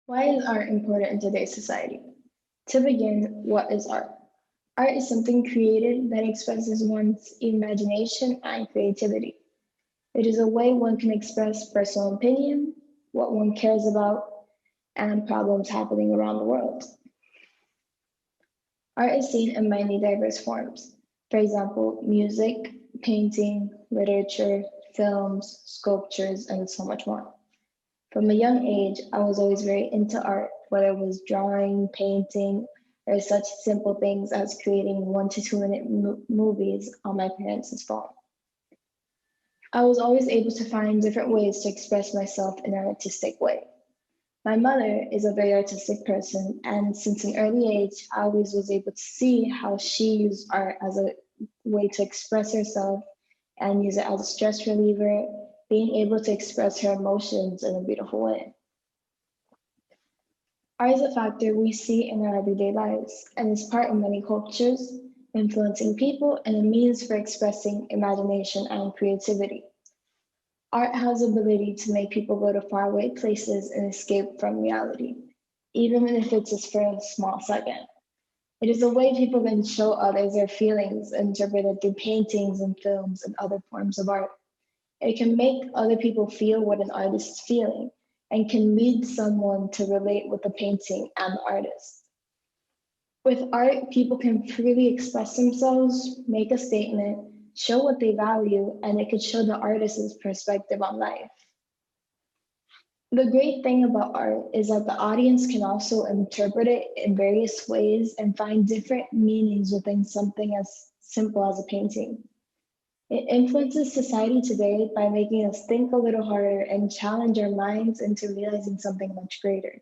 Why is art important in today's society? To begin, what is art? Art is something created that expresses one's imagination and creativity. It is a way one can express personal opinion, what one cares about, and problems happening around the world. Art is seen in many diverse forms. For example, music, painting, literature, films, sculptures, and so much more. From a young age, I was always very into art, whether it was drawing, painting, or such simple things as creating 1 to 2 minute movies on my parents' phone. I was always able to find different ways to express myself in an artistic way. My mother is a very artistic person, and since an early age, I always was able to see how she used art as a way to express herself and use it as a stress reliever, being able to express her emotions in a beautiful way. Art is a factor we see in our everyday lives and is part of many cultures, influencing people and a means for expressing imagination and creativity. Art has the ability to make people go to faraway places and escape from reality, even if it's just for a small second. It is a way people can show others their feelings interpreted through paintings and films and other forms of art. It can make other people feel what an artist is feeling and can lead someone to relate with the painting and the artist. With art, people can freely express themselves, make a statement, show what they value, and it could show the artist's perspective on life. The great thing about art is that the audience can also interpret it in various ways and find different meanings within something as simple as a painting. It influences society today by making us think a little harder and challenge our minds into realizing something much greater.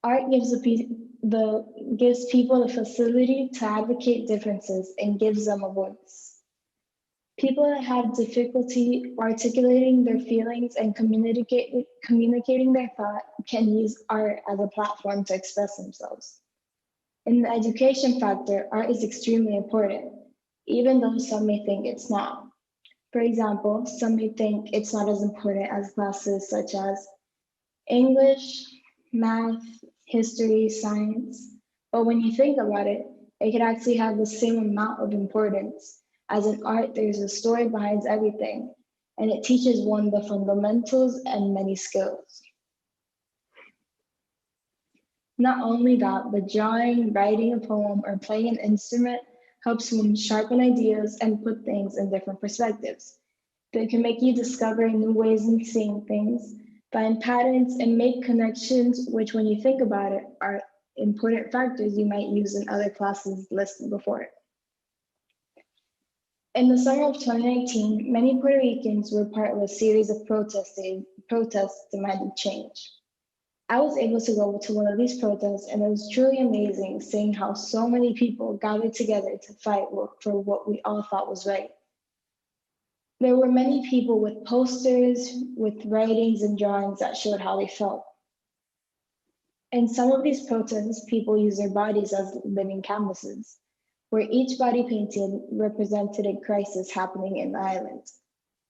Art gives people the facility to advocate differences and gives them a voice. People that have difficulty articulating their feelings and communicating their thought can use art as a platform to express themselves. In the education factor, art is extremely important, even though some may think it's not. For example, some may think it's not as important as classes such as English, math, history, science. But when you think about it, it could actually have the same amount of importance. As in art, there's a story behind everything, and it teaches one the fundamentals and many skills. Not only that, but drawing, writing a poem, or playing an instrument helps one sharpen ideas and put things in different perspectives. They can make you discover new ways of seeing things, find patterns, and make connections, which, when you think about it, are important factors you might use in other classes listed before. In the summer of 2019, many Puerto Ricans were part of a series of protests demanding change. I was able to go to one of these protests, and it was truly amazing seeing how so many people gathered together to fight for what we all thought was right. There were many people with posters, with writings and drawings that showed how they felt. In some of these protests, people used their bodies as living canvases, where each body painted represented a crisis happening in the island.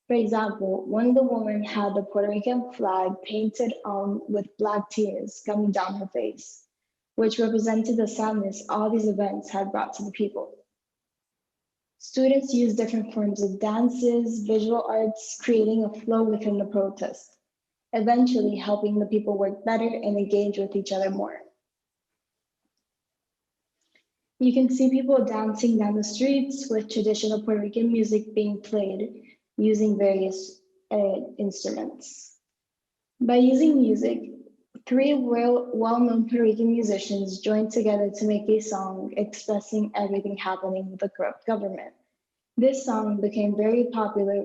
For example, one of the women had the Puerto Rican flag painted on with black tears coming down her face, which represented the sadness all these events had brought to the people. Students used different forms of dances, visual arts, creating a flow within the protest, eventually helping the people work better and engage with each other more. You can see people dancing down the streets with traditional Puerto Rican music being played using various instruments. By using music, three well-known Puerto Rican musicians joined together to make a song expressing everything happening with the corrupt government. This song became very popular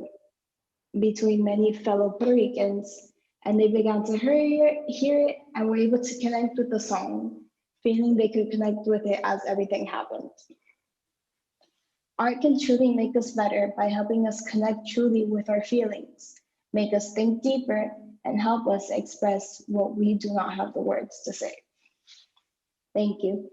between many fellow Puerto Ricans, and they began to hear it and were able to connect with the song, feeling they could connect with it as everything happened. Art can truly make us better by helping us connect truly with our feelings, make us think deeper, and help us express what we do not have the words to say. Thank you.